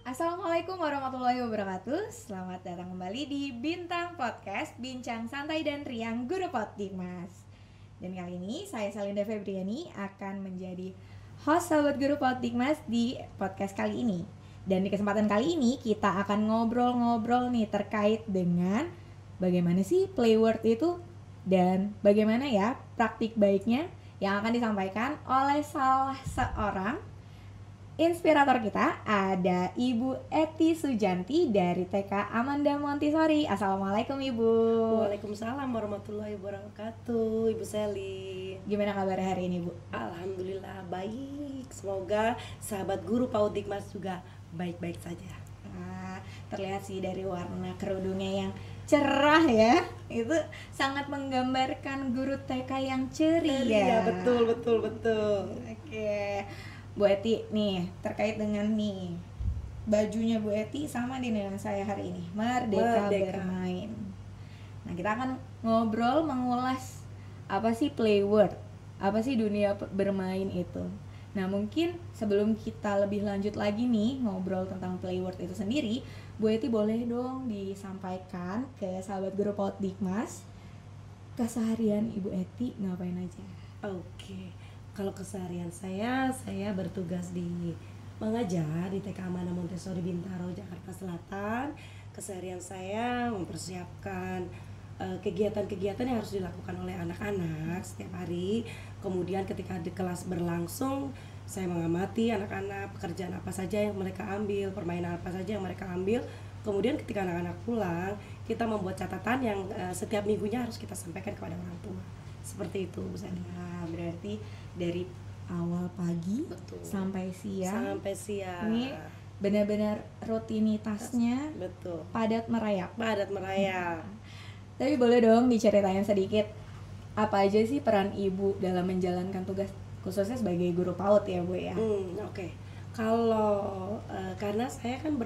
Assalamualaikum warahmatullahi wabarakatuh. Selamat datang kembali di Bintang Podcast, bincang santai dan riang Guru Podikmas. Dan kali ini saya Salinda Febriani akan menjadi host sahabat Guru Podikmas di podcast kali ini. Dan di kesempatan kali ini kita akan ngobrol-ngobrol nih terkait dengan bagaimana sih play word itu dan bagaimana ya praktik baiknya yang akan disampaikan oleh salah seorang inspirator kita. Ada Ibu Eti Sujanti dari TK Amanda Montessori. Assalamualaikum Ibu. Waalaikumsalam warahmatullahi wabarakatuh, Ibu Sally. Gimana kabar hari ini Bu? Alhamdulillah baik. Semoga sahabat guru PAUD Dikmas juga baik-baik saja. Terlihat sih dari warna kerudungnya yang cerah ya. Itu sangat menggambarkan guru TK yang ceria. Iya, betul. Oke. Bu Eti nih, terkait dengan nih bajunya Bu Eti sama nih dengan saya hari ini, Merdeka. Bermain. Nah, kita akan ngobrol mengulas apa sih play word, apa sih dunia bermain itu. Nah, mungkin sebelum kita lebih lanjut lagi nih ngobrol tentang play word itu sendiri, Bu Eti boleh dong disampaikan ke sahabat guru PAUD Dikmas keseharian Ibu Eti ngapain aja? Oke. Kalau keseharian saya bertugas di mengajar di TK Amanda Montessori Bintaro, Jakarta Selatan. Keseharian saya mempersiapkan kegiatan-kegiatan yang harus dilakukan oleh anak-anak setiap hari. Kemudian ketika di kelas berlangsung, saya mengamati anak-anak, pekerjaan apa saja yang mereka ambil, permainan apa saja yang mereka ambil. Kemudian ketika anak-anak pulang, kita membuat catatan yang setiap minggunya harus kita sampaikan kepada orang tua. Seperti itu, Bu Sani. Nah, berarti dari awal pagi sampai siang. Ini benar-benar rutinitasnya betul. Padat merayap. Tapi boleh dong diceritain sedikit apa aja sih peran ibu dalam menjalankan tugas khususnya sebagai guru PAUD ya Bu ya? Oke. Kalau karena saya kan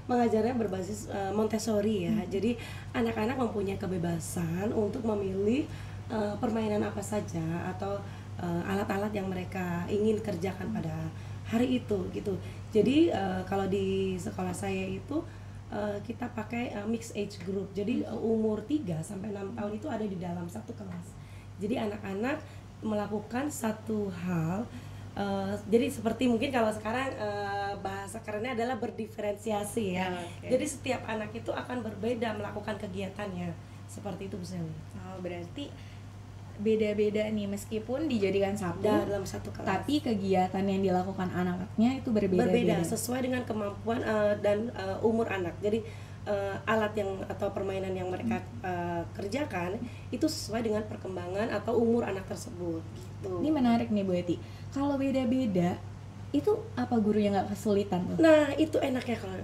mengajarnya berbasis Montessori ya. Jadi anak-anak mempunyai kebebasan untuk memilih permainan apa saja atau alat-alat yang mereka ingin kerjakan pada hari itu gitu. Jadi kalau di sekolah saya itu kita pakai mixed age group. Jadi umur 3 sampai 6 tahun itu ada di dalam satu kelas. Jadi anak-anak melakukan satu hal. Jadi seperti mungkin kalau sekarang bahasa kerennya adalah berdiferensiasi ya. Okay. Jadi setiap anak itu akan berbeda melakukan kegiatannya. Seperti itu Bu Sally. Berarti beda-beda nih meskipun dijadikan satu dalam satu kelas, tapi kegiatan yang dilakukan anak-anaknya itu berbeda sesuai dengan kemampuan dan umur anak. Jadi alat yang atau permainan yang mereka kerjakan itu sesuai dengan perkembangan atau umur anak tersebut gitu. Ini menarik nih Bu Eti. Kalau beda-beda itu apa gurunya nggak kesulitan tuh? Nah, itu enaknya kalau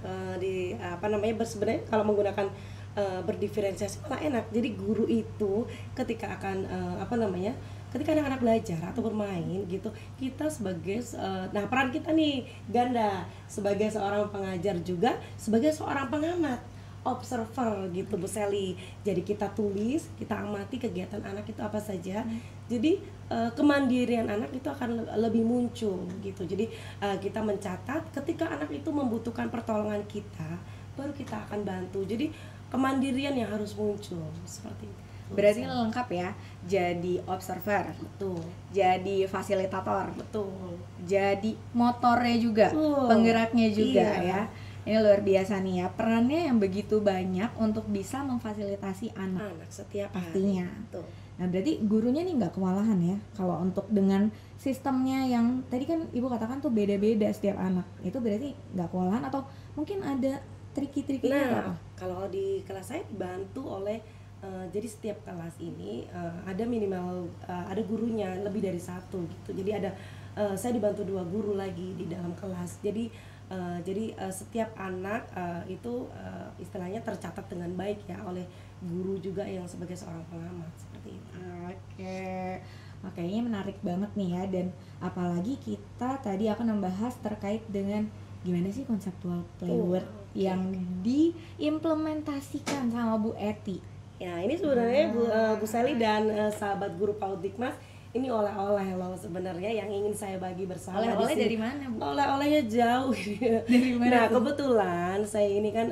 sebenarnya kalau menggunakan berdiferensiasi malah enak. Jadi guru itu ketika akan ketika anak-anak belajar atau bermain gitu, kita sebagai peran kita nih ganda, sebagai seorang pengajar juga sebagai seorang pengamat, observer gitu Bu Sally. Jadi kita tulis, kita amati kegiatan anak itu apa saja. Jadi kemandirian anak itu akan lebih muncul gitu. Jadi kita mencatat ketika anak itu membutuhkan pertolongan kita, baru kita akan bantu. Jadi kemandirian yang harus muncul seperti itu. Berarti lengkap ya. Jadi observer, betul. Jadi fasilitator, betul. Jadi motornya juga, penggeraknya juga ya. Ini luar biasa nih ya, perannya yang begitu banyak untuk bisa memfasilitasi anak setiap pastinya. Betul. Nah berarti gurunya nih nggak kewalahan ya kalau untuk dengan sistemnya yang tadi kan Ibu katakan tuh beda-beda setiap anak. Itu berarti nggak kewalahan atau mungkin ada triki-trikinya? Kalau di kelas saya dibantu oleh jadi setiap kelas ini ada minimal ada gurunya lebih dari satu gitu. Jadi ada saya dibantu 2 guru lagi di dalam kelas. Jadi setiap anak itu istilahnya tercatat dengan baik ya oleh guru juga yang sebagai seorang pengamat seperti itu. Makanya menarik banget nih ya, dan apalagi kita tadi akan membahas terkait dengan gimana sih konseptual play word yang diimplementasikan sama Bu Eti. Ya, ini sebenarnya Bu Sally dan sahabat guru PAUD Dikmas, ini oleh-oleh loh sebenarnya yang ingin saya bagi bersama. Oleh-oleh dari mana, Bu? Oleh-olehnya jauh. Dari mana Nah, tuh? kebetulan saya ini kan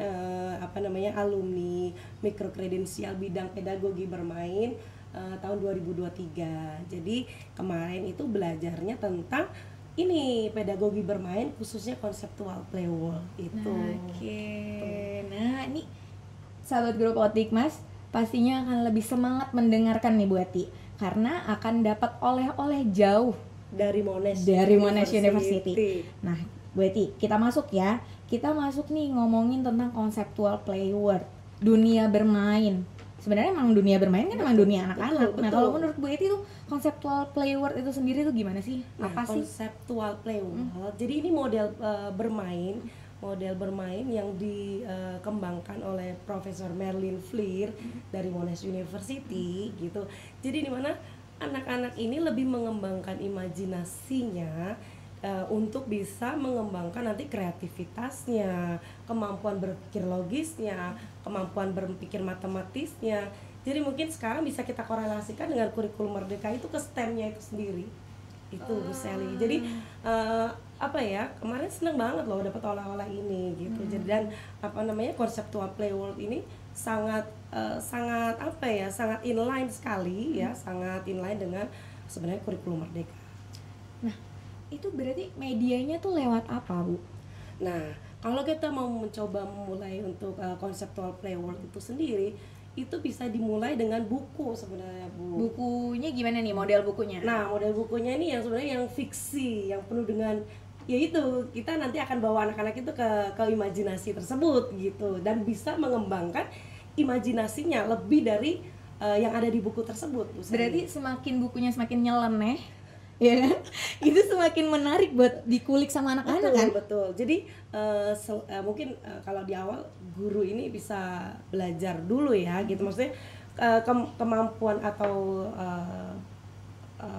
alumni mikrokredensial bidang pedagogi bermain tahun 2023. Jadi kemarin itu belajarnya tentang ini pedagogi bermain khususnya konseptual playworld itu. Nah, oke. Nah, ini sahabat Guru Potik Mas pastinya akan lebih semangat mendengarkan nih Bu Eti karena akan dapat oleh-oleh jauh Dari Monash University. Nah, Bu Eti, kita masuk ya. Kita masuk nih ngomongin tentang konseptual playworld, dunia bermain. Sebenarnya emang dunia bermain kan emang dunia anak-anak. Nah, kalau menurut Bu Eti tuh konseptual playworld itu sendiri tuh gimana sih? Nah, Apa sih? konseptual playworld. Jadi ini model bermain yang dikembangkan oleh Profesor Merlin Fleer dari Monash University gitu. Jadi di mana anak-anak ini lebih mengembangkan imajinasinya untuk bisa mengembangkan nanti kreativitasnya, kemampuan berpikir logisnya, kemampuan berpikir matematisnya. Jadi mungkin sekarang bisa kita korelasikan dengan kurikulum Merdeka itu ke STEM-nya itu sendiri. Itu Bu Sally. Jadi kemarin seneng banget loh dapat oleh-oleh ini gitu. Jadi dan konseptual playworld ini sangat inline sekali ya, sangat inline dengan sebenarnya kurikulum Merdeka. Nah, itu berarti medianya tuh lewat apa, Bu? Nah, kalau kita mau mencoba memulai untuk konseptual playworld itu sendiri, itu bisa dimulai dengan buku sebenarnya, Bu. Bukunya gimana nih model bukunya? Nah, model bukunya ini yang sebenarnya yang fiksi, yang penuh dengan yaitu kita nanti akan bawa anak-anak itu ke imajinasi tersebut gitu dan bisa mengembangkan imajinasinya lebih dari yang ada di buku tersebut. Berarti semakin bukunya semakin nyeleneh, ya kan? Itu semakin menarik buat dikulik sama anak-anak kan? Betul. Jadi mungkin kalau di awal guru ini bisa belajar dulu ya, gitu. Maksudnya kemampuan atau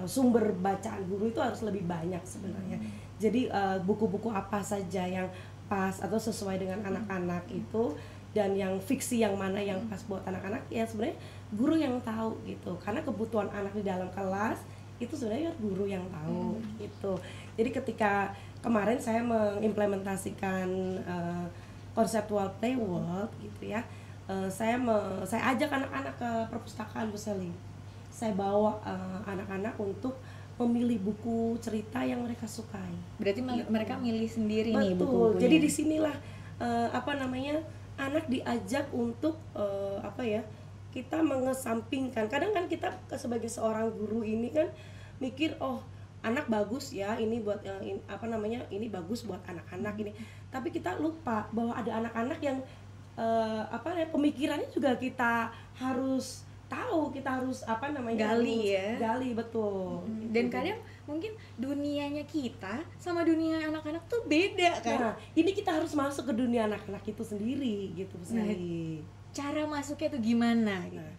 sumber bacaan guru itu harus lebih banyak sebenarnya. Jadi buku-buku apa saja yang pas atau sesuai dengan anak-anak itu dan yang fiksi yang mana yang pas buat anak-anak ya sebenarnya guru yang tahu gitu. Karena kebutuhan anak di dalam kelas itu sebenarnya guru yang tahu gitu. Jadi ketika kemarin saya mengimplementasikan konseptual playworld gitu ya, saya ajak anak-anak ke perpustakaan Bu Sally. Saya bawa anak-anak untuk memilih buku cerita yang mereka sukai. Berarti gitu. mereka milih sendiri nih Betul. buku-bukunya. Jadi disinilah anak diajak untuk kita mengesampingkan. Kadang kan kita sebagai seorang guru ini kan mikir anak bagus ya, ini buat ini bagus buat anak-anak ini. Tapi kita lupa bahwa ada anak-anak yang pemikirannya juga kita harus tahu, kita harus gali betul. Dan kadang mungkin dunianya kita sama dunia anak-anak tuh beda kan. Nah, ini kita harus masuk ke dunia anak-anak itu sendiri gitu sekali. Cara masuknya tuh gimana? Nah,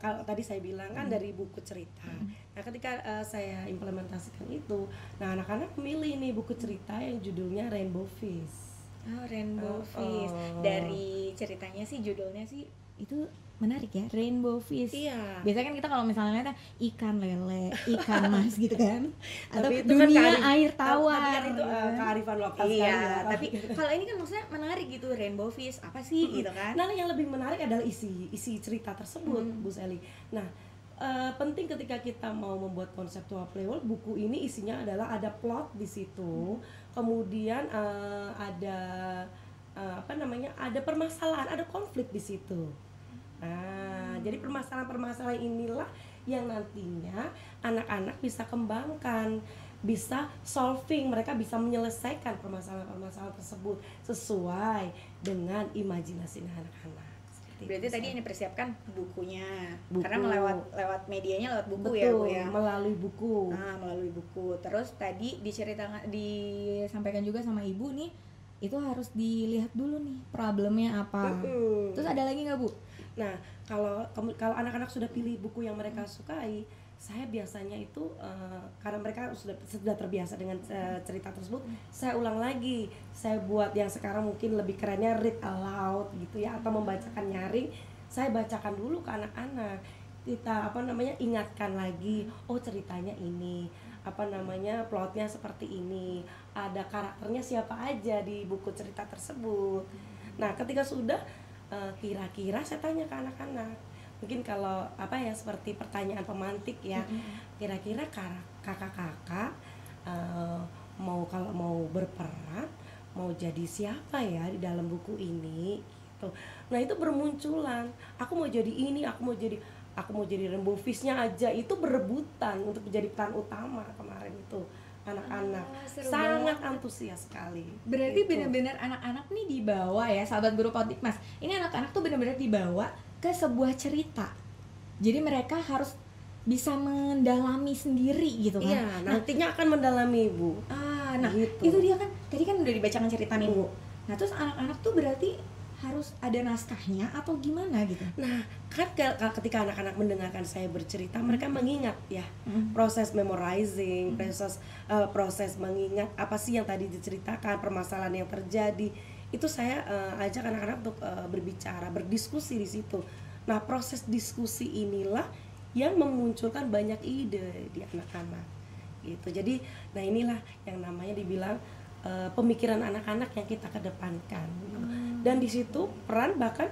kalau tadi saya bilang kan dari buku cerita. Nah, ketika saya implementasikan itu, nah anak-anak memilih nih buku cerita yang judulnya Rainbow Fish. Rainbow Fish. Dari ceritanya sih judulnya sih itu menarik ya, Rainbow Fish. Iya. Biasanya kan kita kalau misalnya lihat ikan lele, ikan mas gitu kan. Atau Tapi itu dunia kan air tawar. Tapi kan itu kearifan lokal iya, sekali ya. tapi kalau ini kan maksudnya menarik gitu, Rainbow Fish apa sih gitu kan. Nah, yang lebih menarik adalah isi cerita tersebut, Bu Sally. Nah, penting ketika kita mau membuat konseptual playworld, buku ini isinya adalah ada plot di situ, kemudian ada ada permasalahan, ada konflik di situ. Nah, jadi permasalahan-permasalahan inilah yang nantinya anak-anak bisa kembangkan, bisa solving, mereka bisa menyelesaikan permasalahan-permasalahan tersebut sesuai dengan imajinasi anak-anak. Berarti tadi yang dipersiapkan bukunya, karena lewat medianya lewat buku. Betul, ya Bu ya. melalui buku. Nah, melalui buku. Terus tadi disampaikan juga sama Ibu nih, itu harus dilihat dulu nih problemnya apa. Terus ada lagi nggak Bu? Nah, kalau anak-anak sudah pilih buku yang mereka sukai, saya biasanya itu karena mereka sudah terbiasa dengan cerita tersebut, saya ulang lagi. Saya buat yang sekarang mungkin lebih kerennya read aloud gitu ya, atau membacakan nyaring. Saya bacakan dulu ke anak-anak. kita apa namanya ingatkan lagi, oh ceritanya ini, apa namanya plotnya seperti ini, ada karakternya siapa aja di buku cerita tersebut. Nah ketika sudah kira-kira saya tanya ke anak-anak, mungkin kalau apa ya seperti pertanyaan pemantik ya, kira-kira kakak-kakak kalau mau berperan mau jadi siapa ya di dalam buku ini gitu. Nah itu bermunculan, aku mau jadi ini, aku mau jadi Rainbow Fish-nya aja, itu berebutan untuk menjadi peran utama kemarin itu. Anak-anak sangat antusias sekali. Berarti gitu. benar-benar anak-anak nih dibawa ya, sahabat guru Podikmas. Ini anak-anak tuh benar-benar dibawa ke sebuah cerita. Jadi mereka harus bisa mendalami sendiri gitu kan. Iya, nantinya akan mendalami Bu. Nah gitu. itu dia kan, tadi kan udah dibacakan cerita nih Bu. Nah terus anak-anak tuh berarti harus ada naskahnya atau gimana gitu? Nah, kan ketika anak-anak mendengarkan saya bercerita, mereka mengingat ya, proses memorizing, proses mengingat apa sih yang tadi diceritakan, permasalahan yang terjadi. Itu saya ajak anak-anak untuk berbicara, berdiskusi di situ. Nah, proses diskusi inilah yang memunculkan banyak ide di anak-anak. Gitu. Jadi, nah inilah yang namanya dibilang pemikiran anak-anak yang kita kedepankan. Dan di situ peran bahkan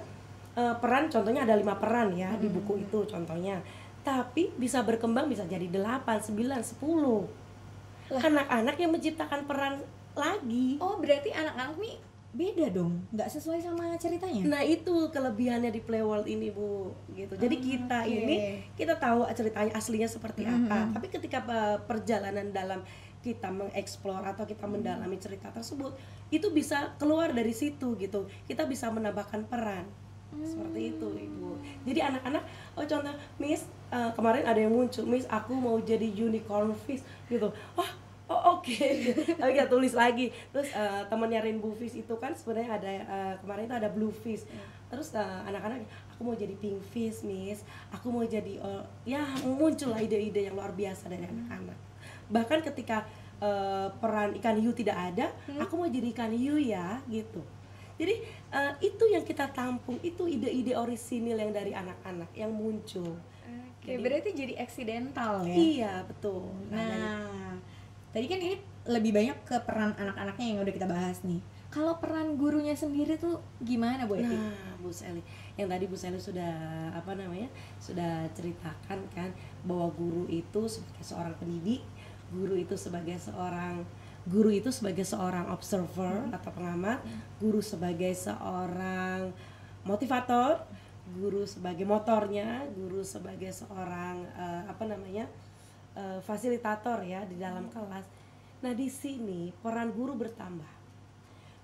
peran contohnya ada 5 peran ya di buku itu contohnya. Tapi bisa berkembang bisa jadi 8, 9, 10. Anak-anak yang menciptakan peran lagi. Oh berarti anak-anak nih beda dong, nggak sesuai sama ceritanya? Nah itu kelebihannya di Playworld ini Bu gitu. Jadi kita ini kita tahu ceritanya aslinya seperti apa. Tapi ketika perjalanan dalam kita mengeksplor atau kita mendalami cerita tersebut, itu bisa keluar dari situ gitu. Kita bisa menambahkan peran. Seperti itu Ibu. Jadi anak-anak, oh contoh Miss kemarin ada yang muncul, Miss aku mau jadi unicorn fish gitu. Oke. Lalu kita tulis lagi. Terus temannya Rainbow Fish itu kan sebenarnya ada kemarin itu ada blue fish. Terus anak-anak aku mau jadi pink fish, Miss. Aku mau jadi ya muncullah ide-ide yang luar biasa dari anak-anak. Bahkan ketika peran ikan hiu tidak ada, aku mau jadi ikan hiu ya gitu. Jadi itu yang kita tampung, itu ide-ide orisinil yang dari anak-anak yang muncul. Oke, berarti jadi eksidental ya? Iya betul. Nah, tadi kan ini lebih banyak ke peran anak-anaknya yang udah kita bahas nih. Kalau peran gurunya sendiri tuh gimana Bu Eti? Nah, Bu Sally, yang tadi Bu Sally sudah sudah ceritakan kan bahwa guru itu sebagai seorang pendidik, guru itu sebagai seorang observer atau pengamat, guru sebagai seorang motivator, guru sebagai motornya, guru sebagai seorang fasilitator ya di dalam kelas. Nah, di sini peran guru bertambah.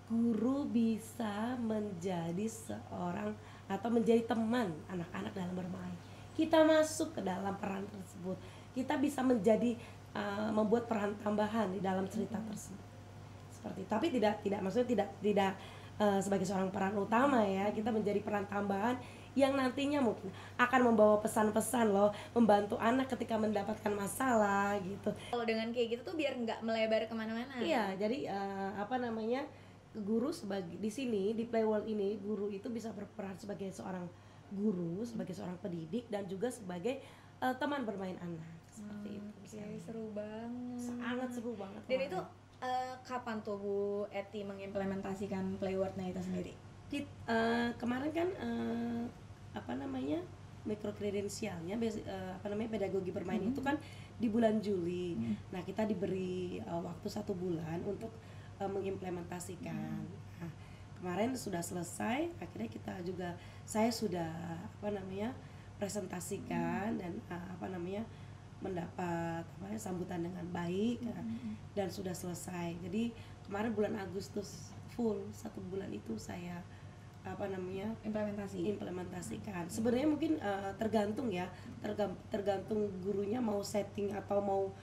Guru bisa menjadi seorang atau menjadi teman anak-anak dalam bermain. Kita masuk ke dalam peran tersebut. Kita bisa menjadi membuat peran tambahan di dalam cerita tersebut. Seperti tapi tidak maksudnya tidak sebagai seorang peran utama ya. Kita menjadi peran tambahan yang nantinya mungkin akan membawa pesan-pesan loh, membantu anak ketika mendapatkan masalah gitu. Kalau dengan kayak gitu tuh biar nggak melebar kemana-mana. Iya, jadi guru sebagai di sini di Playworld ini, guru itu bisa berperan sebagai seorang guru, sebagai seorang pendidik dan juga sebagai teman bermain anak. Seperti itu. Oke, seru banget. Sangat seru banget. Dan itu kapan tuh Bu Eti mengimplementasikan Playworld-nya itu sendiri? Kemarin kan micro kredensialnya pedagogi bermain itu kan di bulan Juli. Nah, kita diberi waktu 1 bulan untuk mengimplementasikan. Nah, kemarin sudah selesai, akhirnya saya sudah presentasikan dan mendapat sambutan dengan baik dan sudah selesai. Jadi kemarin bulan Agustus full 1 bulan itu saya implementasikan. Sebenarnya mungkin tergantung tergantung gurunya mau setting atau mau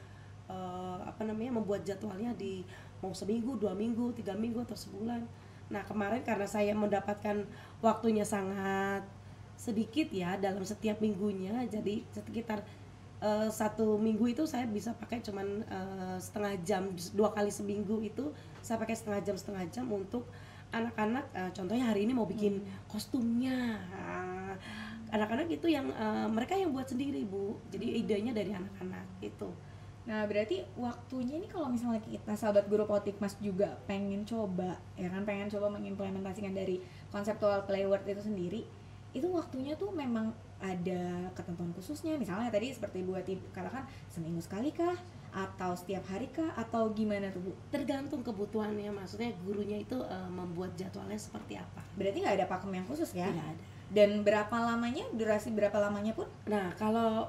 membuat jadwalnya di mau seminggu, 2 minggu, 3 minggu atau sebulan. Nah kemarin karena saya mendapatkan waktunya sangat sedikit ya dalam setiap minggunya, jadi sekitar 1 minggu itu saya bisa pakai cuman setengah jam, 2 kali seminggu itu saya pakai setengah jam untuk anak-anak. Contohnya hari ini mau bikin kostumnya, anak-anak itu yang mereka yang buat sendiri Bu, jadi idenya dari anak-anak gitu. Nah, berarti waktunya ini kalau misalnya kita sahabat guru Potikmas juga pengen coba, ya kan, pengen coba mengimplementasikan dari konseptual playword itu sendiri, itu waktunya tuh memang ada ketentuan khususnya, misalnya tadi seperti Bu Ati katakan seminggu sekali kah? Atau setiap hari kah? Atau gimana tuh Bu? Tergantung kebutuhannya, maksudnya gurunya itu membuat jadwalnya seperti apa. Berarti nggak ada pakem yang khusus ya? Tidak ada. Dan berapa lamanya, durasi berapa lamanya pun? Nah kalau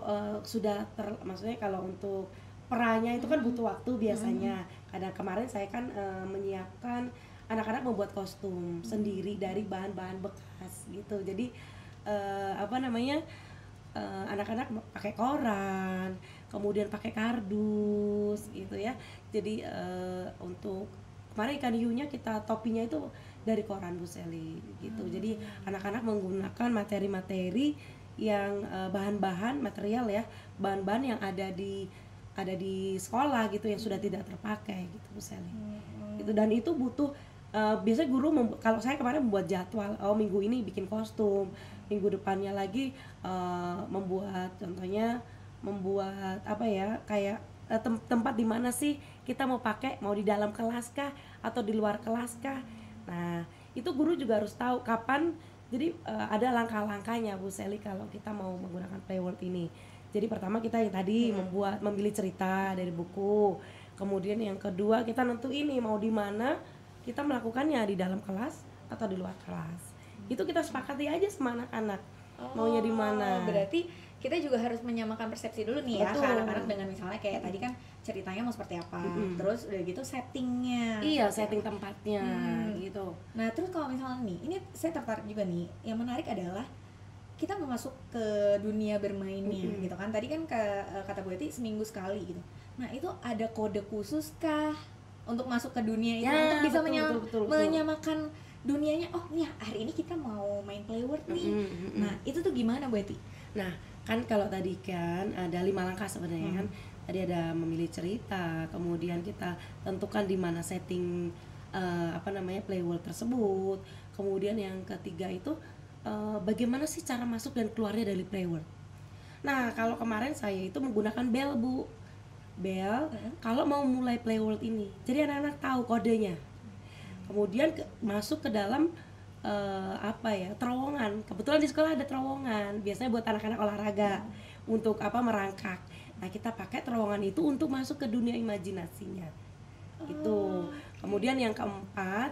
maksudnya kalau untuk perannya itu kan butuh waktu biasanya. Kadang kemarin saya kan menyiapkan anak-anak membuat kostum sendiri dari bahan-bahan bekas gitu. Jadi anak-anak pakai koran, kemudian pakai kardus gitu ya. Jadi untuk kemarin ikan hiunya kita topinya itu dari koran Bu Sally gitu. Jadi anak-anak menggunakan materi-materi yang bahan-bahan material ya, bahan-bahan yang ada di sekolah gitu yang sudah tidak terpakai gitu Bu Sally. Itu dan itu butuh biasanya guru kalau saya kemarin membuat jadwal, minggu ini bikin kostum, minggu depannya lagi membuat apa ya, kayak tempat di mana sih kita mau pakai, mau di dalam kelas kah atau di luar kelas kah. Nah itu guru juga harus tahu kapan. Jadi ada langkah-langkahnya Bu Sally kalau kita mau menggunakan playword ini. Jadi pertama kita yang tadi memilih cerita dari buku, kemudian yang kedua kita nentuin ini mau di mana kita melakukannya, di dalam kelas atau di luar kelas. Itu kita sepakati aja sama anak-anak maunya di mana. Berarti kita juga harus menyamakan persepsi dulu nih ya ke Betul. anak-anak dengan misalnya kayak tadi kan ceritanya mau seperti apa, terus udah gitu settingnya. Iya, setting tempatnya gitu. Nah terus kalau misalnya nih, ini saya tertarik juga nih, yang menarik adalah kita mau masuk ke dunia bermainnya gitu kan. Tadi kan kata Bu Eti seminggu sekali gitu. Nah itu ada kode khusus kah untuk masuk ke dunia itu, Ya, untuk bisa betul. menyamakan dunianya? Oh nih hari ini kita mau main playword nih. Nah itu tuh gimana Bu Eti? Nah kan kalau tadi kan ada 5 langkah sebenarnya kan. Tadi ada memilih cerita, kemudian kita tentukan di mana setting playword tersebut. Kemudian yang ketiga itu bagaimana sih cara masuk dan keluarnya dari playword. Nah kalau kemarin saya itu menggunakan bell Bu, bell kalau mau mulai playword ini, jadi anak-anak tahu kodenya. Kemudian masuk ke dalam terowongan. Kebetulan di sekolah ada terowongan, biasanya buat anak-anak olahraga untuk merangkak. Nah kita pakai terowongan itu untuk masuk ke dunia imajinasinya itu. Kemudian yang keempat,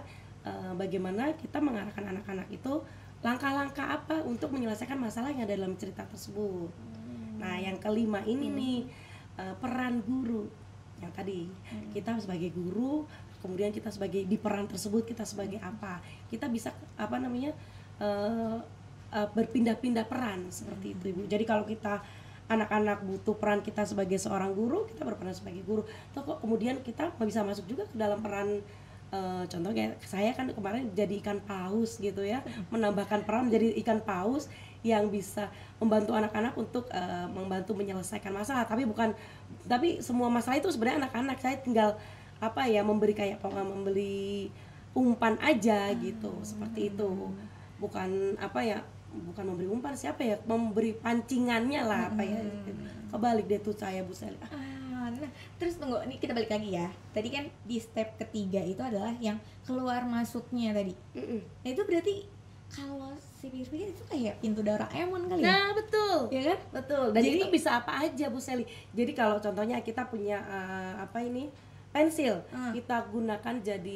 bagaimana kita mengarahkan anak-anak itu langkah-langkah apa untuk menyelesaikan masalah yang ada dalam cerita tersebut. Nah yang kelima ini nih, peran guru yang tadi. Kita sebagai guru, kemudian kita sebagai di peran tersebut kita sebagai apa, kita bisa berpindah-pindah peran seperti itu Ibu. Jadi kalau kita anak-anak butuh peran kita sebagai seorang guru, kita berperan sebagai guru. Kemudian kita bisa masuk juga ke dalam peran, contohnya saya kan kemarin jadi ikan paus gitu ya, menambahkan peran menjadi ikan paus yang bisa membantu anak-anak untuk membantu menyelesaikan masalah. Tapi semua masalah itu sebenarnya anak-anak, saya tinggal memberi umpan aja gitu, seperti itu. Bukan memberi umpan, memberi pancingannya lah kebalik deh tuh saya Bu Sally. Nah terus tunggu, ini kita balik lagi ya. Tadi kan di step ketiga itu adalah yang keluar masuknya tadi. Nah itu berarti kalau si pikir-pikir itu kayak pintu Doraemon kali ya? Nah betul, ya kan? betul. Dan jadi, itu bisa apa aja Bu Sally. Jadi kalau contohnya kita punya pensil, kita gunakan jadi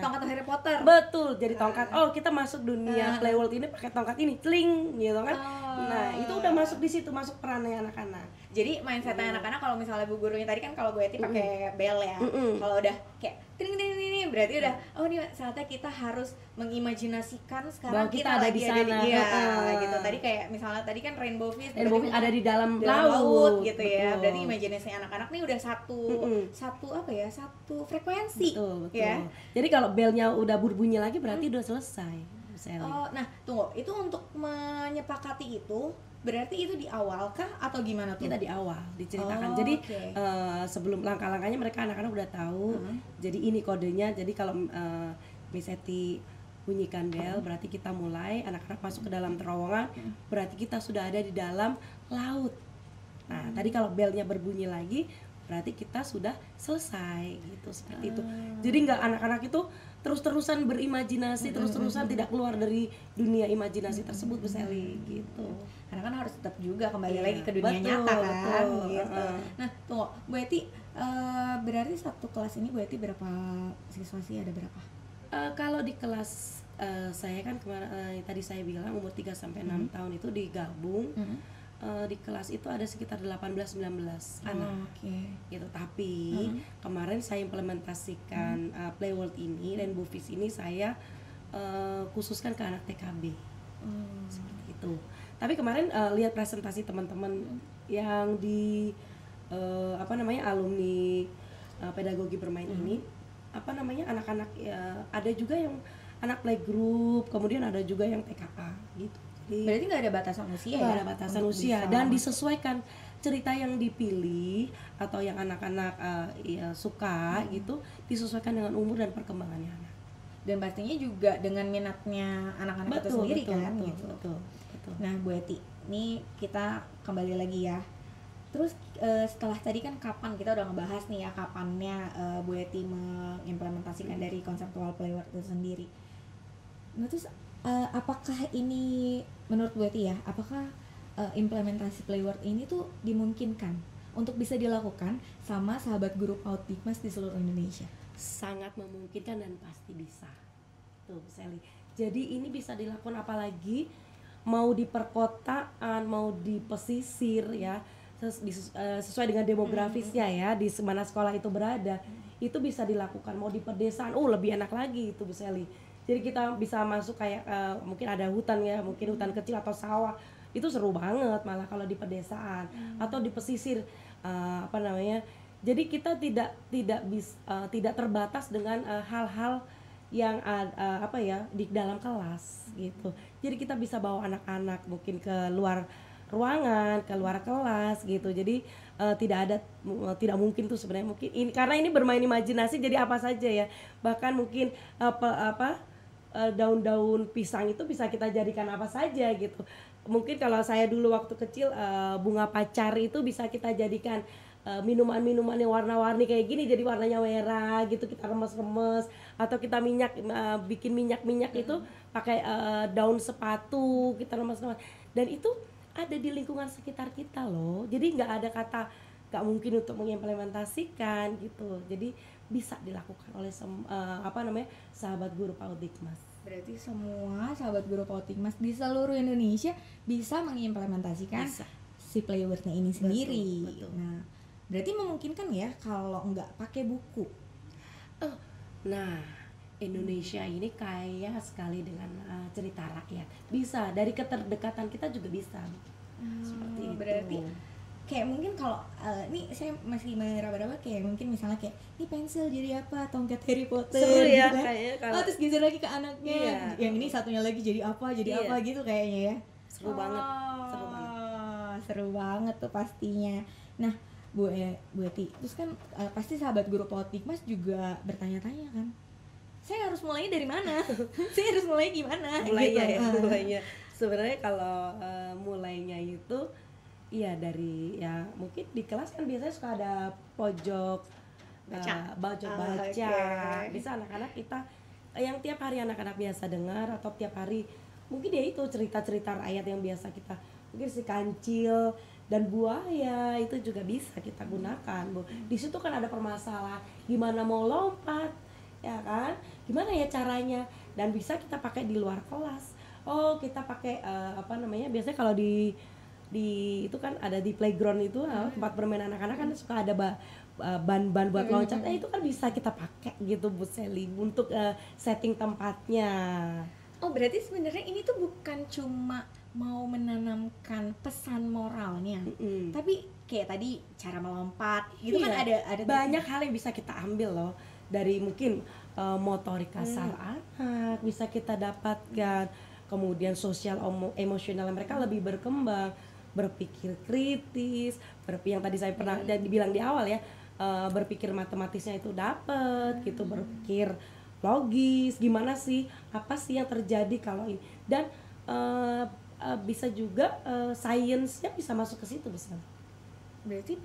tongkat Harry Potter. Betul, jadi tongkat. Oh, kita masuk dunia playword ini pakai tongkat ini, celing gitu kan. Nah, itu udah masuk di situ, masuk perannya anak-anak. Jadi mindsetnya anak-anak kalau misalnya bu gurunya tadi kan kalau Bu Eti pakai bel ya. Kalau udah kayak ting ting ting berarti udah ini saatnya kita harus mengimajinasikan sekarang bahwa kita ada lagi di sana. Gitu. Tadi kayak misalnya tadi kan Rainbow Fish Ada di dalam laut gitu ya. Betul. Berarti imajinasi anak-anak nih udah satu frekuensi. Betul. Ya. Jadi kalau belnya udah berbunyi lagi berarti udah selesai. Nah, tunggu. Itu untuk menyepakati itu berarti itu di awal kah atau gimana tuh? Kita di awal diceritakan. Jadi sebelum langkah-langkahnya mereka anak-anak udah tahu. Jadi ini kodenya. Jadi kalau Miss Eti bunyikan bel, berarti kita mulai, anak-anak masuk ke dalam terowongan, berarti kita sudah ada di dalam laut. Nah, tadi kalau belnya berbunyi lagi, berarti kita sudah selesai gitu, seperti itu. Jadi nggak anak-anak itu terus-terusan berimajinasi, terus-terusan tidak keluar dari dunia imajinasi tersebut, Bu Sally, gitu. Karena kan harus tetap juga kembali Iya, lagi ke dunia betul, nyata kan, betul. gitu. Nah, tunggu, Bu Eti, berarti satu kelas ini Bu Eti berapa siswa sih, ada berapa? Kalau di kelas saya kan kemarin tadi saya bilang umur 3 sampai 6 tahun itu digabung. Di kelas itu ada sekitar 18-19 anak. Oke. Gitu. Tapi kemarin saya implementasikan Play World ini dan Bufis ini saya khususkan ke anak TKB. Seperti itu. Tapi kemarin lihat presentasi teman-teman yang di alumni pedagogi bermain ini, anak-anak ada juga yang anak playgroup, kemudian ada juga yang TKA gitu. Jadi Berarti nggak ada batasan usia nggak ya? ada batasan untuk usia bisa- dan disesuaikan cerita yang dipilih atau yang anak-anak suka gitu, disesuaikan dengan umur dan perkembangannya anak. Dan pastinya juga dengan minatnya anak-anak itu sendiri kan, gitu. betul. Nah, Bu Eti, ini kita kembali lagi ya. Terus setelah tadi kan kapan kita udah ngebahas nih ya kapannya Bu Eti mengimplementasikan dari konseptual playwork itu sendiri. Nah, terus apakah ini menurut Bu Eti ya, apakah implementasi playwork ini tuh dimungkinkan untuk bisa dilakukan sama sahabat guru PAUD Dikmas di seluruh Indonesia? Sangat memungkinkan dan pasti bisa. Tuh, Sally. Jadi ini bisa dilakukan apalagi mau di perkotaan, mau di pesisir ya, sesuai dengan demografisnya ya, di mana sekolah itu berada, itu bisa dilakukan. Mau di pedesaan, lebih enak lagi itu, Bu Sally. Jadi kita bisa masuk kayak mungkin ada hutan ya, mungkin hutan kecil atau sawah, itu seru banget malah kalau di pedesaan atau di pesisir jadi kita tidak terbatas dengan hal-hal yang di dalam kelas gitu. Jadi kita bisa bawa anak-anak mungkin ke luar ruangan, ke luar kelas gitu. Jadi tidak mungkin tuh sebenarnya, mungkin ini karena ini bermain imajinasi, jadi apa saja ya. Bahkan mungkin daun-daun pisang itu bisa kita jadikan apa saja gitu. Mungkin kalau saya dulu waktu kecil bunga pacar itu bisa kita jadikan minuman-minuman yang warna-warni kayak gini, jadi warnanya merah gitu, kita remes-remes, atau kita bikin minyak itu pakai daun sepatu, kita remes-remes, dan itu ada di lingkungan sekitar kita loh. Jadi nggak ada kata nggak mungkin untuk mengimplementasikan gitu. Jadi bisa dilakukan oleh sahabat guru PAUD Dikmas. Berarti semua sahabat guru PAUD Dikmas di seluruh Indonesia bisa mengimplementasikan si playwork-nya ini sendiri. Betul. Nah, berarti memungkinkan ya kalau nggak pakai buku. Nah, Indonesia ini kaya sekali dengan cerita rakyat. Bisa dari keterdekatan kita juga bisa. Seperti itu. Berarti kayak mungkin kalau ini saya masih meraba-raba kayak mungkin misalnya kayak ini pensil jadi apa, tongkat Harry Potter seru ya, gitu kan. kayaknya kalau Terus geser lagi ke anaknya. Iya. Yang ini satunya lagi jadi apa gitu kayaknya ya. seru banget. Seru banget tuh pastinya. Nah, Bu Eti, terus kan pasti sahabat guru PAUD Dikmas juga bertanya-tanya kan, saya harus mulai dari mana? Saya harus mulai gimana? Mulainya sebenarnya kalau mulainya itu dari mungkin di kelas kan biasanya suka ada pojok baca. Okay. Bisa anak-anak kita yang tiap hari anak-anak biasa dengar, atau tiap hari mungkin itu cerita-cerita rakyat yang biasa kita, mungkin si kancil dan buaya itu juga bisa kita gunakan, Bu. Di situ kan ada permasalahan gimana mau lompat, ya kan? Gimana ya caranya? Dan bisa kita pakai di luar kelas. Kita pakai biasanya kalau di itu kan ada di playground itu tempat bermain anak-anak kan suka ada ban-ban buat loncat. Itu kan bisa kita pakai gitu, Bu Sally, untuk setting tempatnya. Berarti sebenarnya ini tuh bukan cuma mau menanamkan pesan moralnya, tapi kayak tadi cara melompat gitu kan ada banyak hal yang bisa kita ambil loh, dari mungkin motorik kasar anak bisa kita dapatkan, kemudian sosial emosional mereka lebih berkembang, berpikir kritis, yang tadi saya pernah dan dibilang di awal ya, berpikir matematisnya itu dapat gitu, berpikir logis, gimana sih, apa sih yang terjadi kalau ini, dan bisa juga sainsnya bisa masuk ke situ bisa. Berarti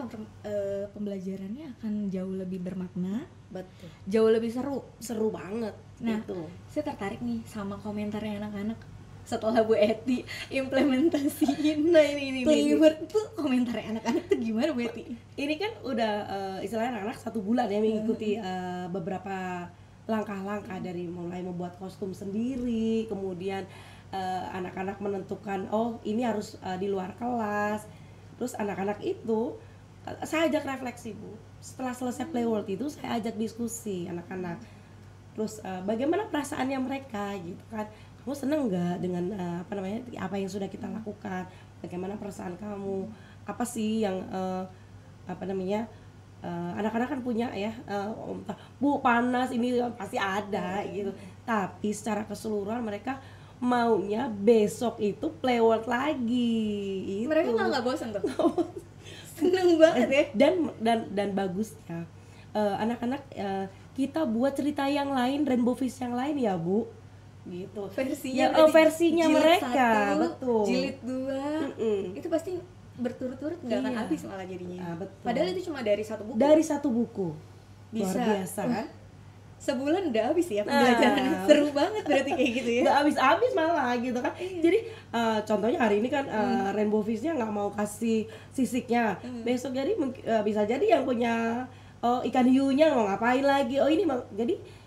pembelajarannya akan jauh lebih bermakna, Betul. jauh lebih seru. Seru banget. Nah, gitu. saya tertarik nih sama komentarnya anak-anak setelah Bu Eti implementasiin Nah ini playword tuh, komentarnya anak-anak tuh gimana Bu Eti? ini kan udah istilahnya anak-anak 1 bulan ya mengikuti beberapa langkah-langkah dari mulai membuat kostum sendiri, kemudian anak-anak menentukan oh ini harus di luar kelas. Terus anak-anak itu saya ajak refleksi Bu. Setelah selesai Playworld itu saya ajak diskusi anak-anak. Terus bagaimana perasaannya mereka gitu kan. Kamu seneng nggak dengan apa yang sudah kita lakukan? Bagaimana perasaan kamu? Apa sih yang anak-anak kan punya ya, Bu panas ini pasti ada gitu. Tapi secara keseluruhan mereka maunya besok itu Playworld lagi. Mereka nggak bosan tuh? Seneng banget ya. Dan bagusnya anak-anak kita buat cerita yang lain, Rainbow Fish yang lain ya Bu, gitu. Versinya ya, versinya jilid mereka 1, betul. jilid 2 itu pasti berturut-turut nggak akan habis malah jadinya. Betul. Padahal itu cuma dari 1 buku. Dari 1 buku. Bisa. Luar biasa kan? Sebulan udah habis ya pembelajaran. Seru banget berarti kayak gitu ya. Nggak habis-habis malah gitu kan. Jadi contohnya hari ini kan Rainbow Fish-nya nggak mau kasih sisiknya. Besok jadi bisa jadi yang punya ikan hiunya mau ngapain lagi. Oh ini mau. Jadi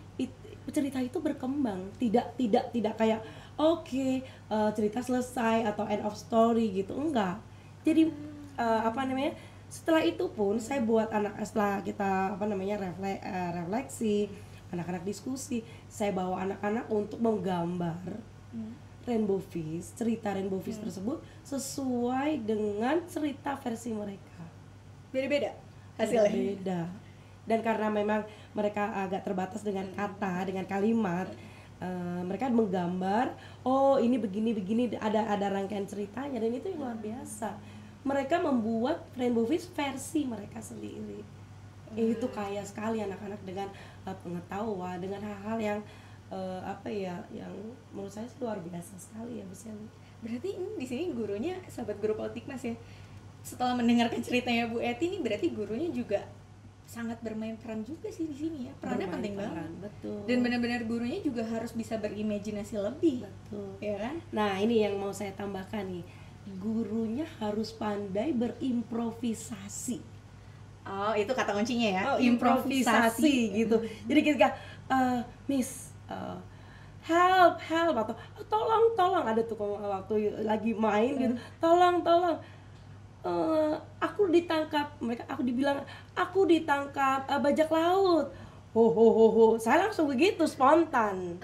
cerita itu berkembang. Tidak kayak cerita selesai atau end of story gitu. Enggak. Jadi setelah itu pun saya buat setelah kita refleksi, anak-anak diskusi, saya bawa anak-anak untuk menggambar Rainbow Fish, cerita Rainbow Fish tersebut sesuai dengan cerita versi mereka. Beda-beda hasilnya. Beda. Dan karena memang mereka agak terbatas dengan kata, dengan kalimat, mereka menggambar, oh ini begini, ada rangkaian ceritanya, dan itu yang luar biasa. Mereka membuat Rainbow Fish versi mereka sendiri. Itu kaya sekali anak-anak dengan pengetahuan, dengan hal-hal yang yang menurut saya luar biasa sekali ya Bu Sally. Berarti ini di sini gurunya sahabat guru Politikmas ya. Setelah mendengarkan ceritanya Bu Eti ini berarti gurunya juga sangat bermain peran juga sih di sini ya. Perannya penting banget. Betul. Dan benar-benar gurunya juga harus bisa berimajinasi lebih. Betul. Ya kan? Nah, ini yang mau saya tambahkan nih. Gurunya harus pandai berimprovisasi. Oh, itu kata kuncinya ya. Improvisasi gitu. Jadi ketika Miss help atau tolong ada tuh waktu lagi main gitu. Tolong aku ditangkap, aku ditangkap bajak laut. Ho. Saya langsung begitu spontan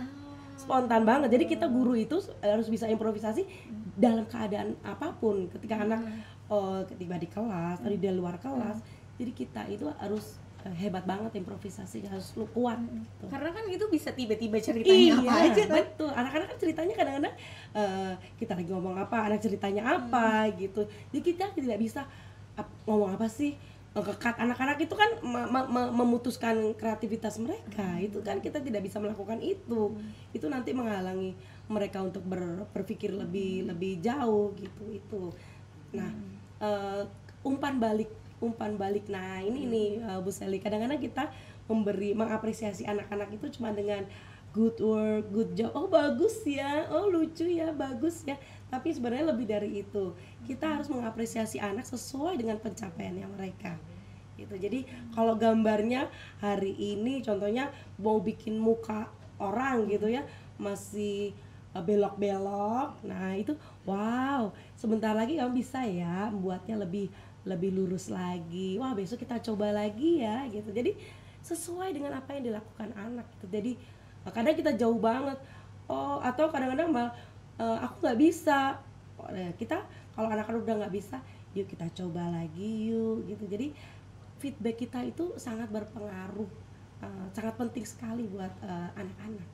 banget. Jadi kita guru itu harus bisa improvisasi dalam keadaan apapun. Ketika anak tiba di kelas atau di luar kelas, jadi kita itu harus hebat banget improvisasi, harus kuat gitu. Karena kan itu bisa tiba-tiba ceritanya apa aja kan. Betul. Anak-anak kan ceritanya kadang-kadang kita lagi ngomong apa, anak ceritanya apa gitu. Jadi kita tidak bisa ngomong apa sih, kekat. Anak-anak itu kan memutuskan kreativitas mereka. Itu kan kita tidak bisa melakukan itu. Itu nanti menghalangi mereka untuk berpikir lebih jauh gitu itu. Nah, umpan balik. Nah, ini nih Bu Sally, kadang-kadang kita mengapresiasi anak-anak itu cuma dengan good work, good job. Oh, bagus ya. Oh, lucu ya, bagus ya. Tapi sebenarnya lebih dari itu. Kita harus mengapresiasi anak sesuai dengan pencapaiannya mereka. Gitu. Jadi, kalau gambarnya hari ini contohnya mau bikin muka orang gitu ya, masih belok-belok. Nah, itu wow, sebentar lagi kamu bisa ya membuatnya lebih lurus lagi. Wah, besok kita coba lagi ya gitu. Jadi sesuai dengan apa yang dilakukan anak gitu. Jadi kadang kita jauh banget. Atau kadang-kadang aku nggak bisa. Kita kalau anak-anak udah nggak bisa, yuk kita coba lagi yuk gitu. Jadi feedback kita itu sangat berpengaruh, sangat penting sekali buat anak-anak.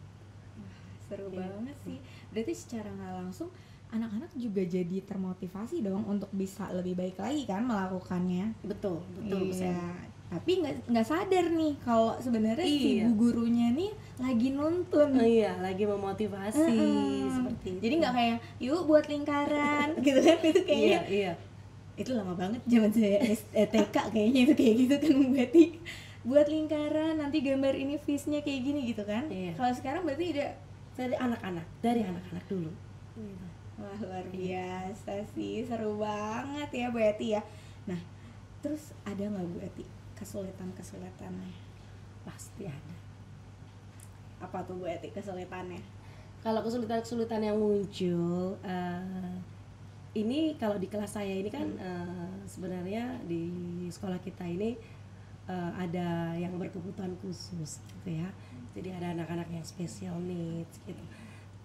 Seru banget sih. Berarti secara nggak langsung anak-anak juga jadi termotivasi dong untuk bisa lebih baik lagi kan melakukannya. Betul. Iya. tapi nggak sadar nih kalau sebenarnya si Iya. bu gurunya nih lagi nuntun. Iya, lagi memotivasi seperti itu. Jadi nggak kayak yuk buat lingkaran gitu kan, itu kayaknya Iya. itu lama banget zaman saya TK kayaknya itu kayak gitu kan, berarti buat lingkaran nanti gambar ini fish-nya kayak gini gitu kan. Iya. Kalau sekarang berarti udah Dari anak-anak dulu. Gitu. wah luar biasa sih, seru banget ya Bu Eti ya. Nah terus ada nggak Bu Eti kesulitannya? Pasti ada. Apa tuh Bu Eti kesulitannya? Kalau kesulitan yang muncul, ini kalau di kelas saya ini kan sebenarnya di sekolah kita ini ada yang berkebutuhan khusus gitu ya. Jadi ada anak-anak yang special needs gitu.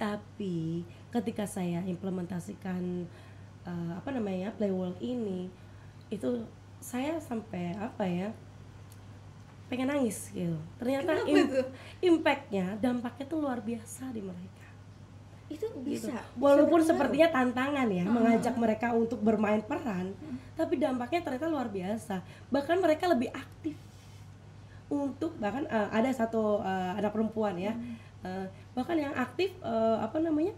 Tapi ketika saya implementasikan Play World ini, itu saya sampai pengen nangis gitu. Ternyata Kenapa tuh? impactnya, dampaknya tuh luar biasa di mereka. Itu bisa Walaupun bisa sepertinya tantangan ya mengajak mereka untuk bermain peran, tapi dampaknya ternyata luar biasa. Bahkan mereka lebih aktif untuk ada satu anak perempuan ya, bahkan yang aktif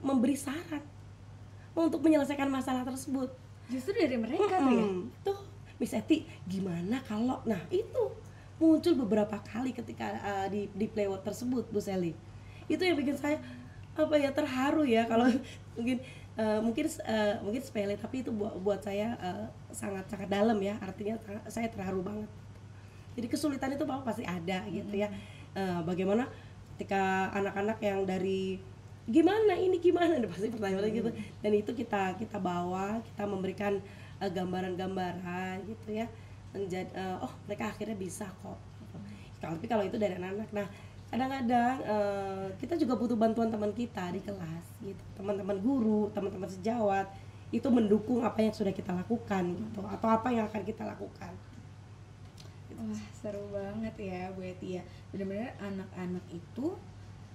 memberi saran untuk menyelesaikan masalah tersebut. justru dari mereka tuh ya. Tuh Miss Eti gimana kalau, nah itu muncul beberapa kali ketika di Playworld tersebut Bu Sally. Itu yang bikin saya terharu ya, kalau mungkin sepele, tapi itu buat saya sangat dalam ya, artinya saya terharu banget. Jadi kesulitan itu pasti ada gitu ya. Bagaimana ketika anak-anak yang dari gimana pasti pertanyaannya gitu, dan itu kita bawa, kita memberikan gambaran-gambaran gitu ya, menjadi mereka akhirnya bisa kok gitu. Tapi kalau itu dari anak-anak, nah kadang-kadang kita juga butuh bantuan teman kita di kelas gitu, teman-teman guru, teman-teman sejawat itu mendukung apa yang sudah kita lakukan gitu, atau apa yang akan kita lakukan. Wah seru banget ya Bu Eti ya, benar-benar anak-anak itu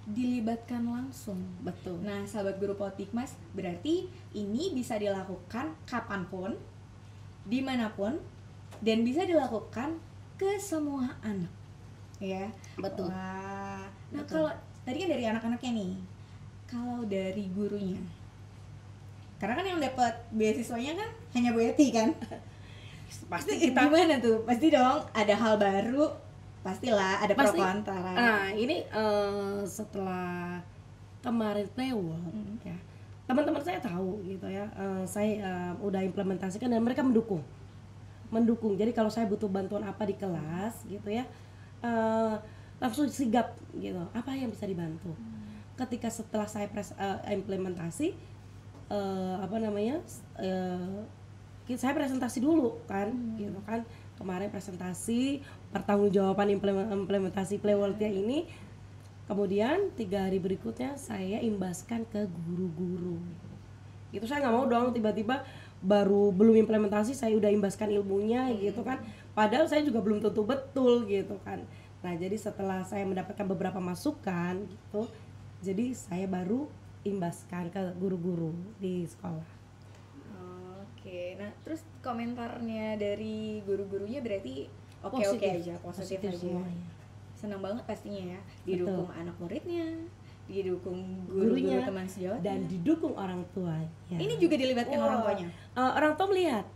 dilibatkan langsung. Betul. Nah sahabat guru Potikmas, berarti ini bisa dilakukan kapanpun, dimanapun, dan bisa dilakukan ke semua anak ya. Betul. Wah. Nah Betul. kalau tadi kan dari anak-anaknya nih, kalau dari gurunya, karena kan yang dapat beasiswanya kan hanya Bu Eti kan. Pasti Itu gimana tuh? Pasti dong ada hal baru, pastilah ada pro Pasti. kontra. Nah ini setelah kemarin Playworld ya, teman-teman saya tahu gitu ya, saya udah implementasikan dan mereka mendukung. Jadi kalau saya butuh bantuan apa di kelas gitu ya, langsung sigap gitu, apa yang bisa dibantu. Ketika setelah saya implementasi, saya presentasi dulu kan, gitu kan. Kemarin presentasi pertanggungjawaban implementasi Playworld-nya ini, kemudian 3 hari berikutnya saya imbaskan ke guru-guru. Itu saya nggak mau dong tiba-tiba belum implementasi saya udah imbaskan ilmunya gitu kan. Padahal saya juga belum tentu betul gitu kan. Nah jadi setelah saya mendapatkan beberapa masukan gitu, jadi saya baru imbaskan ke guru-guru di sekolah. Oke, nah terus komentarnya dari guru-gurunya berarti oke aja, positif aja. semuanya. Senang banget pastinya ya, didukung anak muridnya, didukung Gurunya, guru-guru teman sejawat, dan didukung orang tua ya. ini juga dilibatkan orang tuanya. Orang tua melihat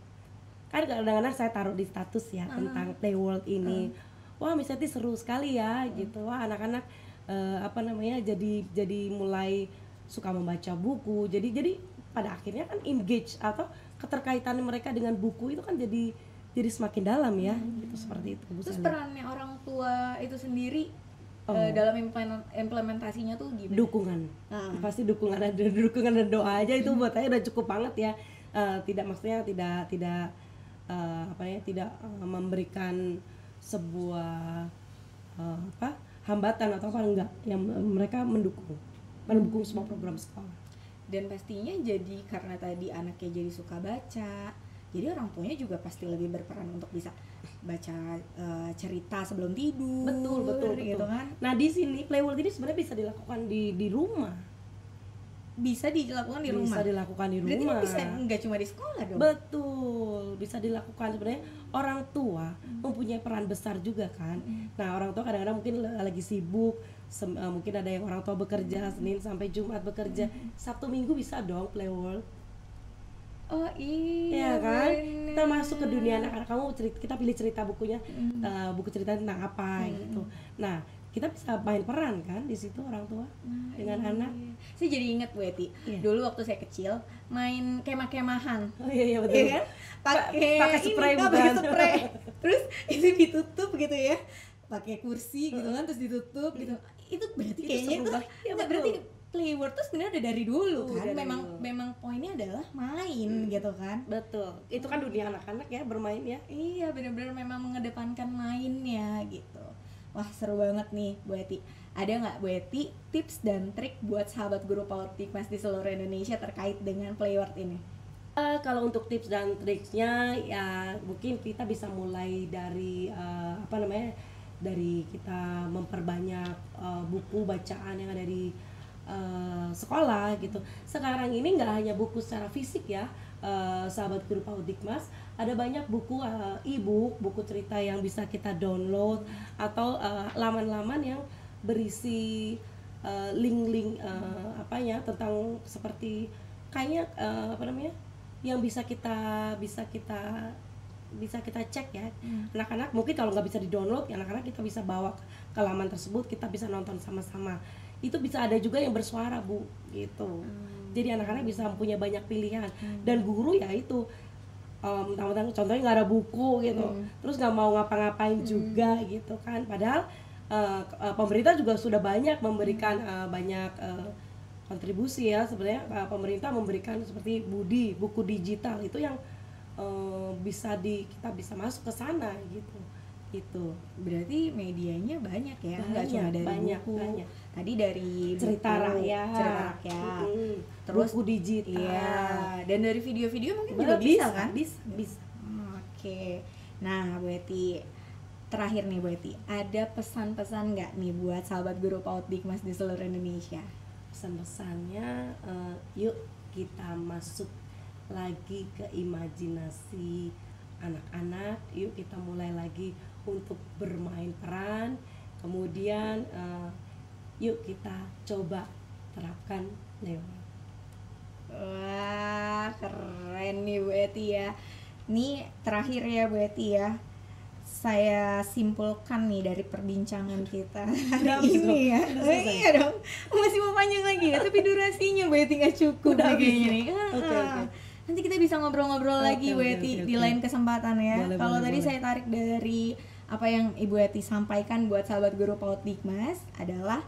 kan, kadang-kadang saya taruh di status ya tentang Playworld ini. Wah Miss Eti seru sekali ya gitu. Wah anak-anak jadi mulai suka membaca buku, jadi pada akhirnya kan engage, atau keterkaitan mereka dengan buku itu kan jadi semakin dalam ya, gitu, seperti itu Bu Terus Sally. perannya orang tua itu sendiri dalam implementasinya tuh gimana? Dukungan, pasti dukungan dan doa aja itu buat saya udah cukup banget ya. Tidak memberikan sebuah hambatan atau apa, enggak, yang mereka mendukung semua program sekolah. Dan pastinya jadi karena tadi anaknya jadi suka baca, jadi orang tuanya juga pasti lebih berperan untuk bisa baca cerita sebelum tidur. Betul gitu kan. Nah di sini Playworld ini sebenarnya bisa dilakukan di rumah. Bisa dilakukan di rumah. Bisa dilakukan di rumah. Berarti bisa nggak cuma di sekolah dong? Betul, bisa dilakukan sebenarnya. orang tua mempunyai peran besar juga kan. Nah, orang tua kadang-kadang mungkin lagi sibuk, mungkin ada yang orang tua bekerja Senin sampai Jumat bekerja, Sabtu Minggu bisa dong Playworld. Oh Ya iya kan, bener. kita masuk ke dunia anak-anak. Kita pilih cerita bukunya, buku cerita tentang apa gitu. Nah, kita bisa main peran kan di situ orang tua dengan anak. Saya jadi inget Bu Eti, dulu waktu saya kecil main kemah-kemahan. Oh iya betul. Iya kan? Pakai spray ini, bukan? pakai spray. Terus itu ditutup gitu ya. Pakai kursi gitu kan terus ditutup gitu. Itu berarti Itu kayaknya seru itu banget. Ya, enggak, berarti Playworld tuh sebenarnya udah dari dulu kan. dari Memang dulu. memang poinnya adalah main gitu kan. Betul. Itu kan dunia anak-anak ya, bermain ya. Iya, benar-benar memang mengedepankan mainnya gitu. Wah, seru banget nih Bu Eti. Ada nggak Bu Eti tips dan trik buat sahabat guru PAUD Dikmas di seluruh Indonesia terkait dengan Playworld ini? Kalau untuk tips dan triksnya ya mungkin kita bisa mulai dari dari kita memperbanyak buku bacaan yang ada di sekolah gitu. Sekarang ini nggak hanya buku secara fisik ya, sahabat guru PAUD Dikmas, ada banyak buku e-book, buku cerita yang bisa kita download atau laman-laman yang berisi link-link tentang seperti kayaknya yang bisa kita cek ya. Anak-anak mungkin kalau nggak bisa di-download, anak-anak kita bisa bawa ke laman tersebut, kita bisa nonton sama-sama. Itu bisa ada juga yang bersuara Bu gitu. Jadi anak-anak bisa punya banyak pilihan. Dan guru ya itu contohnya nggak ada buku gitu, terus nggak mau ngapa-ngapain juga gitu kan. Padahal pemerintah juga sudah banyak memberikan banyak kontribusi ya sebenarnya. Pemerintah memberikan seperti buku digital itu yang kita bisa masuk ke sana gitu. Itu berarti medianya banyak ya, nggak cuma dari buku. Banyak. Tadi dari cerita rakyat, terus buku digital, iya, dan dari video-video mungkin juga bisa kan? Bisa. Oke. Nah, Bu Eti, terakhir nih Bu Eti, ada pesan-pesan nggak nih buat sahabat guru PAUD Dikmas di seluruh Indonesia? Pesan-pesannya, yuk kita masuk lagi ke imajinasi anak-anak, yuk kita mulai lagi untuk bermain peran, kemudian yuk kita coba terapkan Playworld. Wah, keren nih Bu Eti ya. Nih terakhir ya Bu Eti ya, saya simpulkan nih dari perbincangan kita hari ini ya. Iya dong, masih mau panjang lagi ya, tapi durasinya Bu Eti nggak cukup nih kayaknya nih. Okay. Nanti kita bisa ngobrol-ngobrol lagi Bu Eti di lain kesempatan ya. Kalau tadi saya tarik dari apa yang Ibu Eti sampaikan buat sahabat guru PAUD Dikmas adalah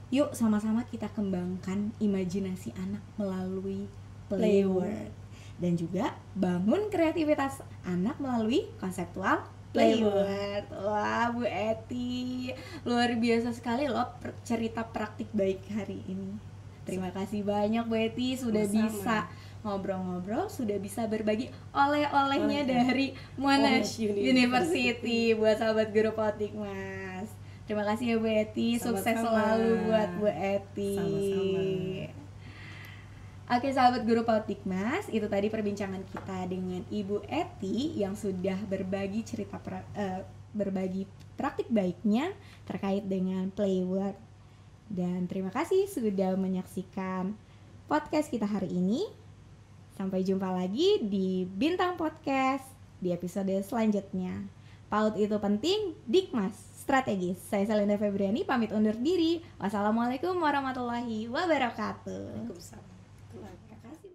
yuk sama-sama kita kembangkan imajinasi anak melalui Playworld, dan juga bangun kreativitas anak melalui konseptual Playworld. Wah, Bu Eti, luar biasa sekali loh cerita praktik baik hari ini. Terima kasih banyak Bu Eti sudah bisa ngobrol-ngobrol, sudah bisa berbagi oleh-olehnya dari Monash University buat sahabat guru PAUD Dikmas. Terima kasih ya Bu Eti, sukses selalu buat Bu Eti. Oke sahabat guru PAUD Dikmas, itu tadi perbincangan kita dengan Ibu Eti yang sudah berbagi berbagi praktik baiknya terkait dengan Playworld. Dan terima kasih sudah menyaksikan podcast kita hari ini. Sampai jumpa lagi di Bintang Podcast di episode selanjutnya. PAUD itu penting, Dikmas strategis. Saya Salinda Febriani pamit undur diri. Wassalamualaikum warahmatullahi wabarakatuh. Waalaikumsalam. Terima kasih.